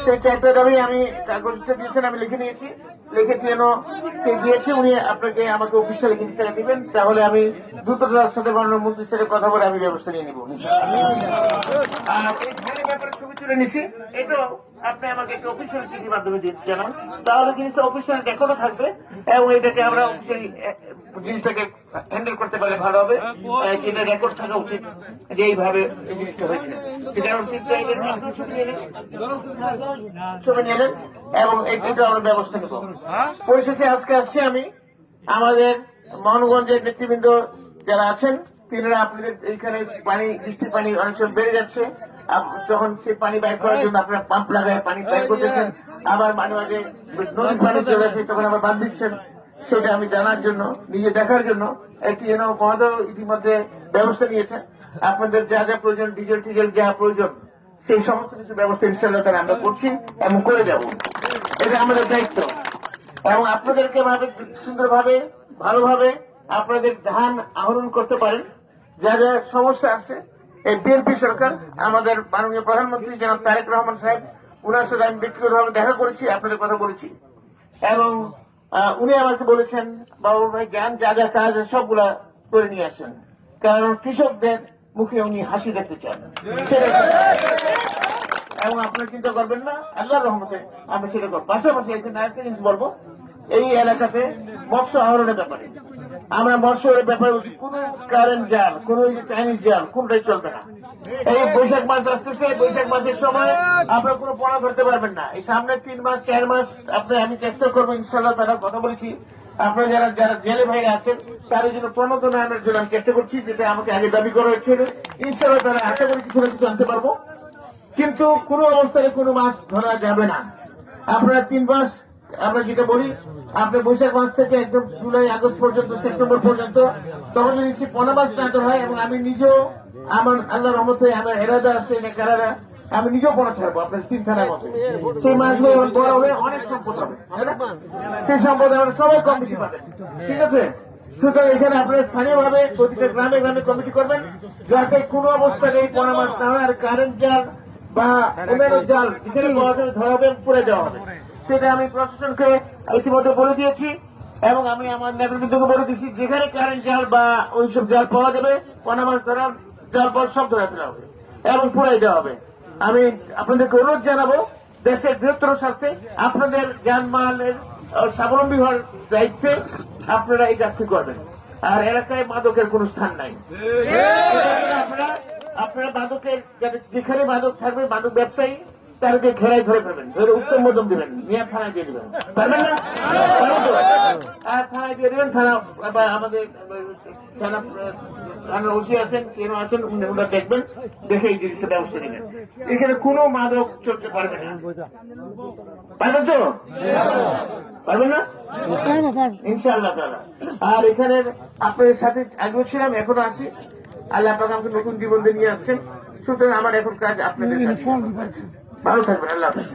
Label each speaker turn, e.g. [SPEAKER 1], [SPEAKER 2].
[SPEAKER 1] সেই চারটা দাবি আমি কাগজটা দিয়েছেন, আমি লিখে নিয়েছি, লিখে দিয়েছি। উনি আপনাকে আমাকে অফিসিয়ালি কিছু টাকা দিবেন, তাহলে আমি দ্রুততার সাথে মাননীয় মন্ত্রীর সাথে কথা বলে আমি ব্যবস্থা নিয়ে নিব। আর এই ধানের ব্যাপারে ছবি তুলে নিছি, এটাও আপনি আমাকে একটা অফিসিয়াল চিঠির মাধ্যমে জানান, তাহলে জিনিসটা অফিসিয়াল রেকর্ডও থাকবে এবং এটাকে আমরা অফিসিয়ালি জিনিসটাকে হ্যান্ডেল করতে পারলে ভালো হবে। এটা রেকর্ড থাকা উচিত যে এইভাবে এই জিনিসটা হয়েছে। কারণ ছবি নিলেন এবং এইটা আমরা ব্যবস্থা নেব। পরিশেষে আজকে আসছি আমি আমাদের মোহনগঞ্জের নেতৃবৃন্দ যারা আছেন, তিনারা আপনাদের এইখানে পানি, বৃষ্টির পানি অনেক সময় বেড়ে যাচ্ছে, যখন সেই পানি বাইর করার জন্য আপনারা পাম্প লাগায় পানি বাইর করতেছেন, আবার মাঝে মাঝে নদীর পানি চলে আসে, তখন আবার বাদ দিচ্ছেন। সেটা আমি জানার জন্য, নিজে দেখার জন্য একটি মহোদয় ইতিমধ্যে ব্যবস্থা নিয়েছেন। আপনাদের যা যা প্রয়োজন, ডিজেল টিজেল যা প্রয়োজন, সেই সমস্ত কিছু ব্যবস্থা ইনশাআল্লাহ তারা আমরা করছি এবং করে যাব। এটা আমাদের দায়িত্ব এবং আপনাদেরকে সুন্দরভাবে ভালোভাবে আপনাদের ধান আহরণ করতে পারেন। যা যা সমস্যা আছে, এই বিএনপি সরকার, আমাদের মাননীয় প্রধানমন্ত্রী জনাব তারেক রহমান সাহেব, উনার সাথে আমি ব্যক্তিগতভাবে দেখা করেছি, আপনাদের কথা বলেছি এবং উনি আমাকে বলেছেন, বাবুল ভাই যান, যা যা কাজ সবগুলা করে নিয়ে আসেন, কারণ কৃষকদের মুখে উনি হাসি দেখতে চান। এবং আপনারা চিন্তা করবেন না, আল্লাহর রহমতে আমি সেটা করব। পাশাপাশি একদিন আরেকটা জিনিস বলবো, এই এলাকাতে মৎস্য আহরণের ব্যাপারে আমরা মৎস্যের ব্যাপারে কোন কারেন্ট জাল, কোন চাইনিজ জাল, কোনটাই চলবে না। এই বৈশাখ মাস আসতেছে, বৈশাখ মাসের সময় আপনারা কোনো পড়া ধরতে পারবেন না। এই সামনে 3 মাস 4 মাস আমি চেষ্টা করবো ইনশাল্লাহ, তারা কথা বলেছি, আপনারা যারা যারা জেলে ভাইরা আছেন তাদের জন্য প্রণোদনের জন্য আমি চেষ্টা করছি, যেটা আমাকে আগে দাবি করা হয়েছিল। ইনশাল্লাহ তারা আশা করি কিছু না কিছু আনতে পারবো, কিন্তু কোন অবস্থায় কোনো মাছ ধরা যাবে না। আপনারা 3 মাস, আমরা যেটা বলি, আপনার বৈশাখ মাস থেকে একদম জুলাই আগস্ট পর্যন্ত, সেপ্টেম্বর পর্যন্ত, তখন যদি সে 15 মাস না হয়, এবং আমি নিজেও আমার আল্লাহর রহমতে আমার এরাদা আছে কারারা, আমি নিজেও পড়া ছাড়বো আপনার 3 থানার মতো। সেই মাছগুলো বড় হলে অনেক সম্পদ হবে, সেই সম্পদ আমরা সবাই কম বেশি পাবেন, ঠিক আছে? সুতরাং এখানে আপনারা স্থানীয় ভাবে প্রতিটা গ্রামে গ্রামে কমিটি করবেন, যাতে কোনো অবস্থায় এই 15 মাস না হয়। আর কারেন্ট জাল বা অন্যান্য জাল যেখানে ধরা হবে, পুড়ে দেওয়া হবে, সেটা আমি প্রশাসনকে ইতিমধ্যে বলে দিয়েছি এবং আমি আমার নেতৃবৃন্দকে বলে দিচ্ছি, যেখানে কারেন্ট জাল বা ওইসব জাল পাওয়া যাবে, 15 মাস ধরার জাল পাওয়া সব ধরা ফেলা হবে এবং পুরাই দেওয়া হবে। আমি আপনাদেরকে অনুরোধ জানাবো, দেশের বৃহত্তর স্বার্থে আপনাদের জানমালের স্বাবলম্বী হওয়ার দায়িত্বে আপনারা এই কাজটি করবেন। আর এলাকায় মাদকের কোন স্থান নাই। আপনারা মাদকের, যেখানে মাদক থাকবে, মাদক ব্যবসায়ী তাদেরকে ঘেরাই ধরে ফেলবেন, ধরে উত্তম মধ্যম দিবেন, নিয়ে থানায় দিয়ে দিবেন, পারবেন না? আর থানায় দিয়ে দিবেন, থানা বা আমাদের থানার ওসি আছেন, কেন আছেন, ওনারা দেখবেন, দেখে এই জিনিসটা ব্যবস্থা নেবেন। এখানে কোনো মাদক চলতে পারবে না, পারবেন তো? পারবেন না? ইনশাআল্লাহ তাআলা। আর এখানে আপনাদের সাথে আগেও ছিলাম, এখনো আছি। আল্লাহ পাক আমাকে নতুন জীবন দিয়ে নিয়ে আসছেন, সুতরাং আমার এখন কাজ আপনাদের। ভালো থাকবেন, আল্লাহ হাফেজ।